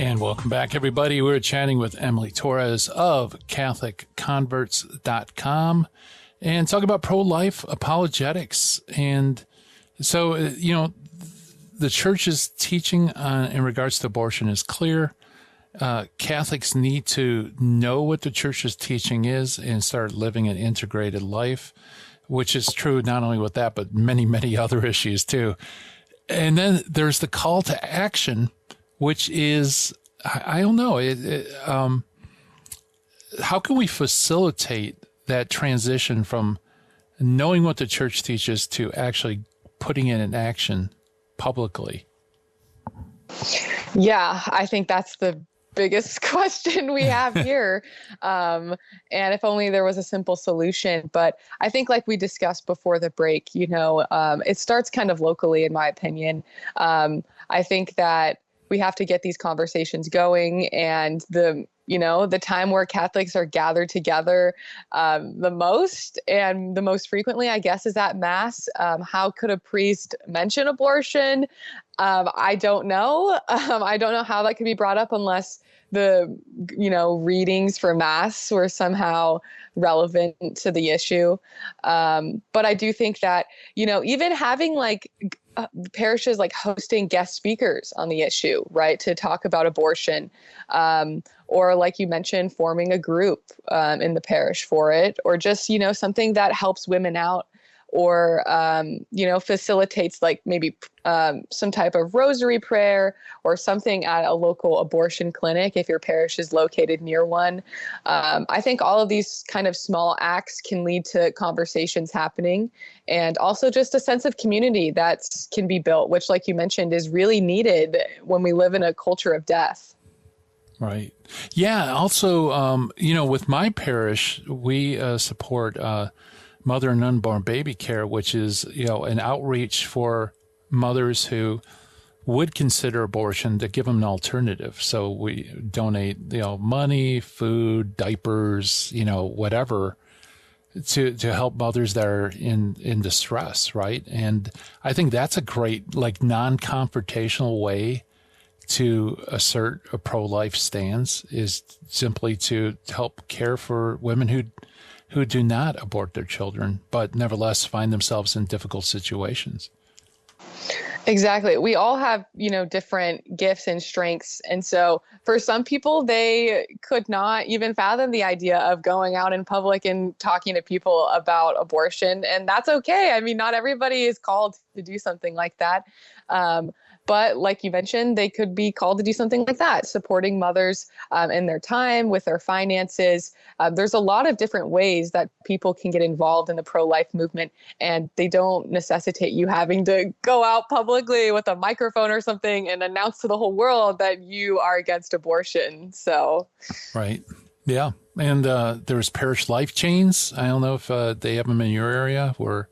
And welcome back, everybody. We're chatting with Emily Torres of CatholicConverts.com and talking about pro-life apologetics. And so, the church's teaching in regards to abortion is clear. Catholics need to know what the church's teaching is and start living an integrated life, which is true not only with that, but many, many other issues too. And then there's the call to action, which is, I don't know, how can we facilitate that transition from knowing what the church teaches to actually putting it in action publicly? Yeah, I think that's the biggest question we have here. And if only there was a simple solution. But I think, like we discussed before the break, it starts kind of locally, in my opinion. I think that we have to get these conversations going, and the time where Catholics are gathered together the most and the most frequently, I guess, is at Mass. How could a priest mention abortion? I don't know. I don't know how that could be brought up unless the, readings for Mass were somehow relevant to the issue. But I do think that, even having parishes hosting guest speakers on the issue, right, to talk about abortion, or like you mentioned, forming a group in the parish for it, or just, something that helps women out, or, facilitates maybe some type of rosary prayer or something at a local abortion clinic if your parish is located near one. I think all of these kind of small acts can lead to conversations happening, and also just a sense of community that can be built, which, like you mentioned, is really needed when we live in a culture of death. Right. Yeah. Also, with my parish, we support mother and unborn baby care, which is, an outreach for mothers who would consider abortion to give them an alternative. So we donate, money, food, diapers, whatever to help mothers that are in distress. Right. And I think that's a great, non-confrontational way to assert a pro-life stance, is simply to help care for women who do not abort their children, but nevertheless find themselves in difficult situations. Exactly. We all have, different gifts and strengths. And so for some people, they could not even fathom the idea of going out in public and talking to people about abortion. And that's okay. I mean, not everybody is called to do something like that. But like you mentioned, they could be called to do something like that, supporting mothers in their time, with their finances. There's a lot of different ways that people can get involved in the pro-life movement, and they don't necessitate you having to go out publicly with a microphone or something and announce to the whole world that you are against abortion. So, right. Yeah. And there's parish life chains. I don't know if they have them in your area, where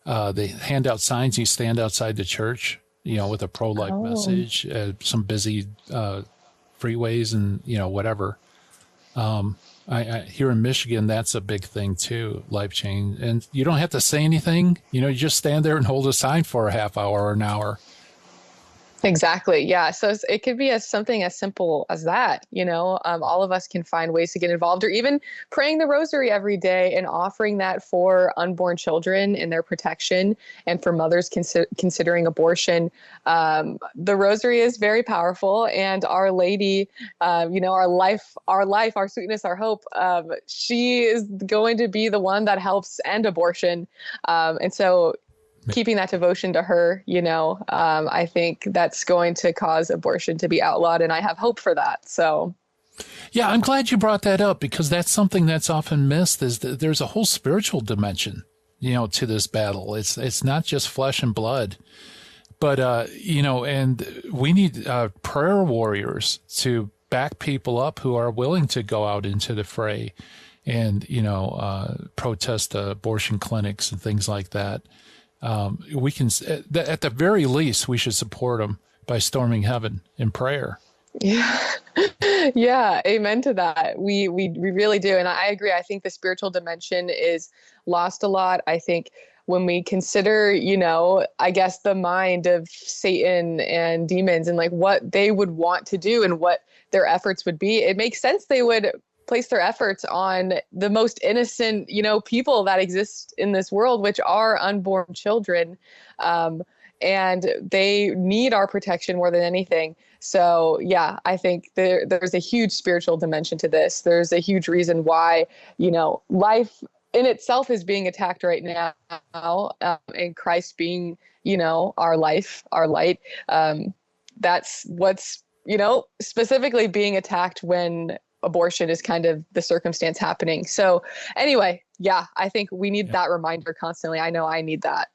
they hand out signs. You stand outside the church, with a pro-life message, some busy freeways and, whatever. I here in Michigan, that's a big thing too, life chain. And you don't have to say anything. You just stand there and hold a sign for a half hour or an hour. Exactly. Yeah. So it could be something as simple as that. All of us can find ways to get involved, or even praying the rosary every day and offering that for unborn children and their protection, and for mothers considering abortion. The rosary is very powerful, and Our Lady, our life, our sweetness, our hope, she is going to be the one that helps end abortion. And so keeping that devotion to her, I think that's going to cause abortion to be outlawed, and I have hope for that. So, yeah, I'm glad you brought that up, because that's something that's often missed, is that there's a whole spiritual dimension, to this battle. It's not just flesh and blood, but, and we need prayer warriors to back people up who are willing to go out into the fray and, protest abortion clinics and things like that. We can, at the very least, we should support them by storming heaven in prayer. Yeah. Yeah. Amen to that. We really do. And I agree. I think the spiritual dimension is lost a lot. I think when we consider, I guess the mind of Satan and demons and like what they would want to do and what their efforts would be, it makes sense they would place their efforts on the most innocent, people that exist in this world, which are unborn children. And they need our protection more than anything. So, yeah, I think there's a huge spiritual dimension to this. There's a huge reason why, life in itself is being attacked right now, and Christ being, our life, our light. That's what's, specifically being attacked when abortion is kind of the circumstance happening. So anyway, yeah, I think we need that reminder constantly. I know I need that.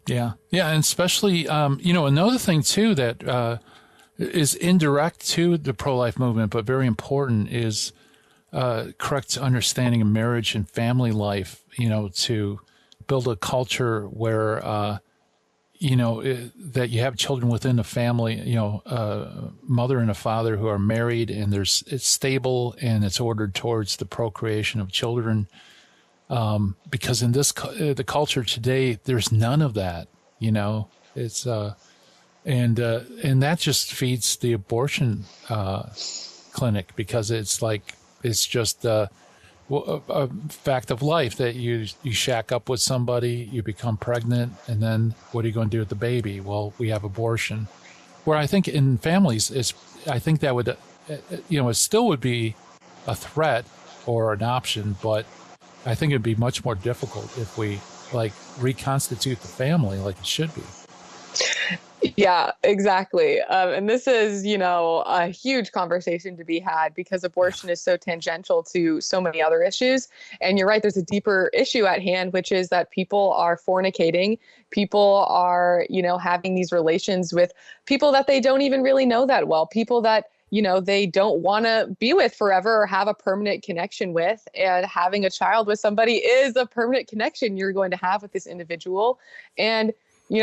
Yeah. Yeah. And especially, another thing too, that, is indirect to the pro-life movement, but very important is, correct understanding of marriage and family life, to build a culture where, that you have children within the family, a mother and a father who are married, and it's stable and it's ordered towards the procreation of children. Because in the culture today, there's none of that, it's, and that just feeds the abortion, clinic, because it's just, a fact of life that you shack up with somebody, you become pregnant, and then what are you going to do with the baby? Well, we have abortion. Where I think in families, I think that would, it still would be a threat or an option, but I think it'd be much more difficult if we reconstitute the family like it should be. Yeah, exactly. And this is, a huge conversation to be had because abortion is so tangential to so many other issues. And you're right, there's a deeper issue at hand, which is that people are fornicating. People are, having these relations with people that they don't even really know that well, people that, they don't want to be with forever or have a permanent connection with. And having a child with somebody is a permanent connection you're going to have with this individual. And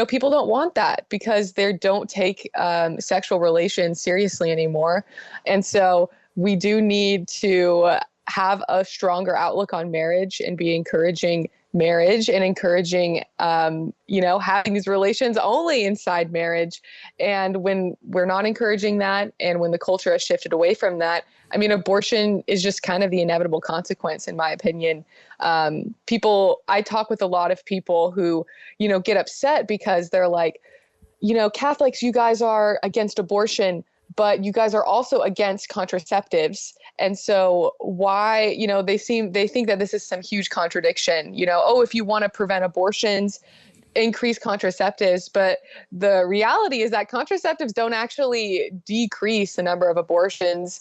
people don't want that because they don't take sexual relations seriously anymore. And so we do need to have a stronger outlook on marriage and be encouraging marriage and encouraging, having these relations only inside marriage. And when we're not encouraging that, and when the culture has shifted away from that, abortion is just kind of the inevitable consequence, in my opinion. I talk with a lot of people who, get upset because they're like, Catholics, you guys are against abortion, but you guys are also against contraceptives. And so why, they think that this is some huge contradiction, if you want to prevent abortions, increase contraceptives. But the reality is that contraceptives don't actually decrease the number of abortions.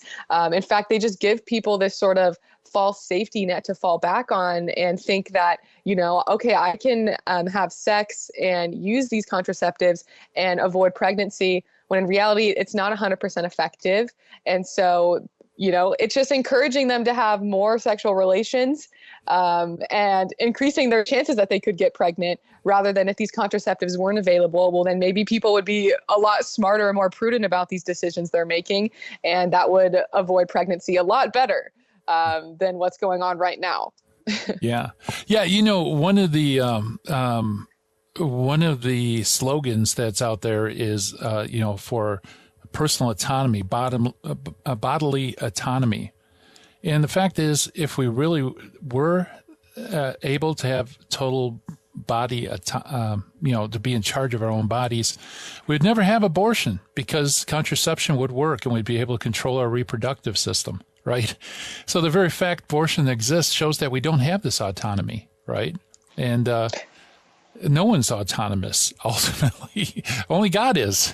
In fact, they just give people this sort of false safety net to fall back on and think that, okay, I can have sex and use these contraceptives and avoid pregnancy, when in reality, it's not 100% effective. And so, it's just encouraging them to have more sexual relations and increasing their chances that they could get pregnant, rather than if these contraceptives weren't available, well, then maybe people would be a lot smarter and more prudent about these decisions they're making. And that would avoid pregnancy a lot better than what's going on right now. Yeah. Yeah. One of the slogans that's out there is, for personal autonomy, bodily autonomy. And the fact is, if we really were able to have total body, to be in charge of our own bodies, we'd never have abortion, because contraception would work and we'd be able to control our reproductive system, right? So the very fact abortion exists shows that we don't have this autonomy, right? And no one's autonomous, ultimately. Only God is.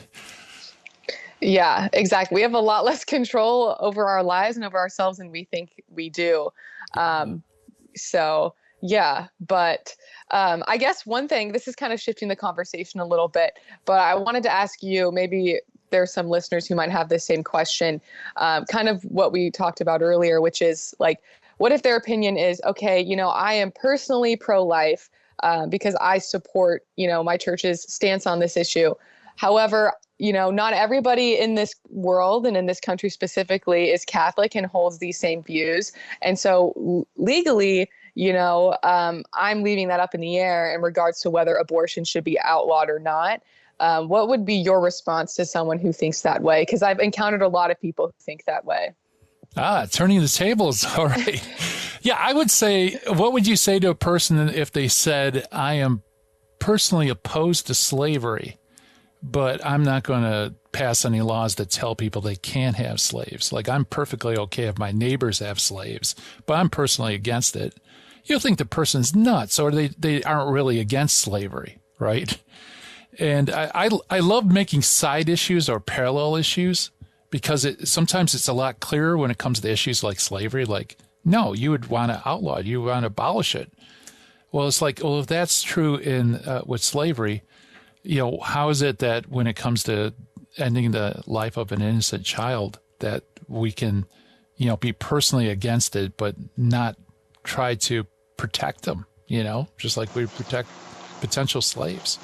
Yeah, exactly. We have a lot less control over our lives and over ourselves than we think we do. So, yeah, but I guess one thing, this is kind of shifting the conversation a little bit, but I wanted to ask you, maybe there's some listeners who might have the same question, kind of what we talked about earlier, which is like, what if their opinion is, okay, I am personally pro-life because I support, my church's stance on this issue. However, not everybody in this world and in this country specifically is Catholic and holds these same views. And so legally, I'm leaving that up in the air in regards to whether abortion should be outlawed or not. What would be your response to someone who thinks that way? Because I've encountered a lot of people who think that way. Turning the tables. All right. Yeah, I would say, what would you say to a person if they said, I am personally opposed to slavery, but I'm not going to pass any laws that tell people they can't have slaves? Like, I'm perfectly okay if my neighbors have slaves, but I'm personally against it. You'll think the person's nuts, or they aren't really against slavery, right? And I love making side issues or parallel issues, because sometimes it's a lot clearer when it comes to issues like slavery. Like, no, you would want to outlaw it. You want to abolish it. Well, it's like, well, if that's true with slavery, how is it that when it comes to ending the life of an innocent child, that we can, be personally against it, but not try to protect them, just like we protect potential slaves?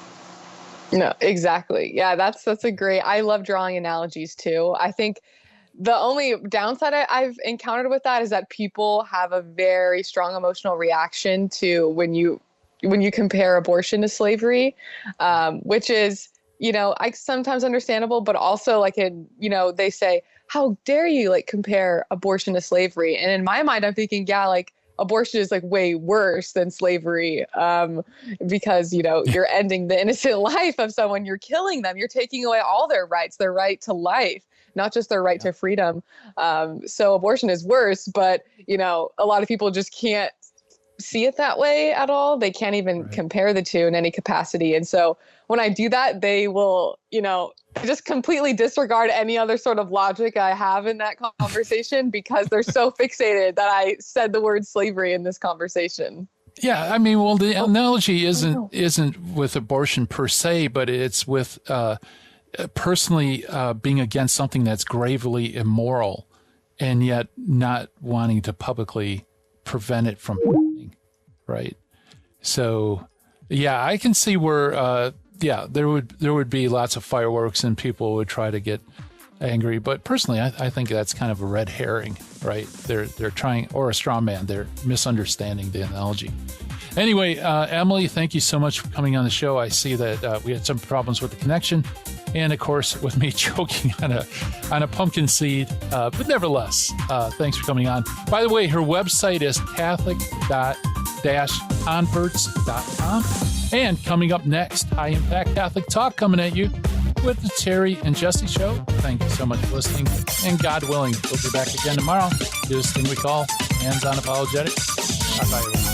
No, exactly. Yeah, that's a great, I love drawing analogies too. I think the only downside I've encountered with that is that people have a very strong emotional reaction to when you compare abortion to slavery, which is, I sometimes understandable, but also they say, how dare you compare abortion to slavery? And in my mind, I'm thinking, yeah, abortion is way worse than slavery, because, you're ending the innocent life of someone, you're killing them, you're taking away all their rights, their right to life, not just their right to freedom. So abortion is worse, but, a lot of people just can't see it that way at all. They can't even compare the two in any capacity. And so when I do that, they will, just completely disregard any other sort of logic I have in that conversation, because they're so fixated that I said the word slavery in this conversation. Yeah, I mean, well, the analogy isn't with abortion per se, but it's with personally being against something that's gravely immoral, and yet not wanting to publicly prevent it from happening, right? So, yeah, I can see where, there would be lots of fireworks and people would try to get angry. But personally, I think that's kind of a red herring, right? They're trying, or a straw man. They're misunderstanding the analogy. Anyway, Emily, thank you so much for coming on the show. I see that we had some problems with the connection, and of course with me choking on a pumpkin seed. But nevertheless, thanks for coming on. By the way, her website is catholic-converts.com. And coming up next, High Impact Catholic Talk coming at you with the Terry and Jesse Show. Thank you so much for listening. And God willing, we'll be back again tomorrow. Do this thing we call Hands on Apologetics. Bye-bye, everyone.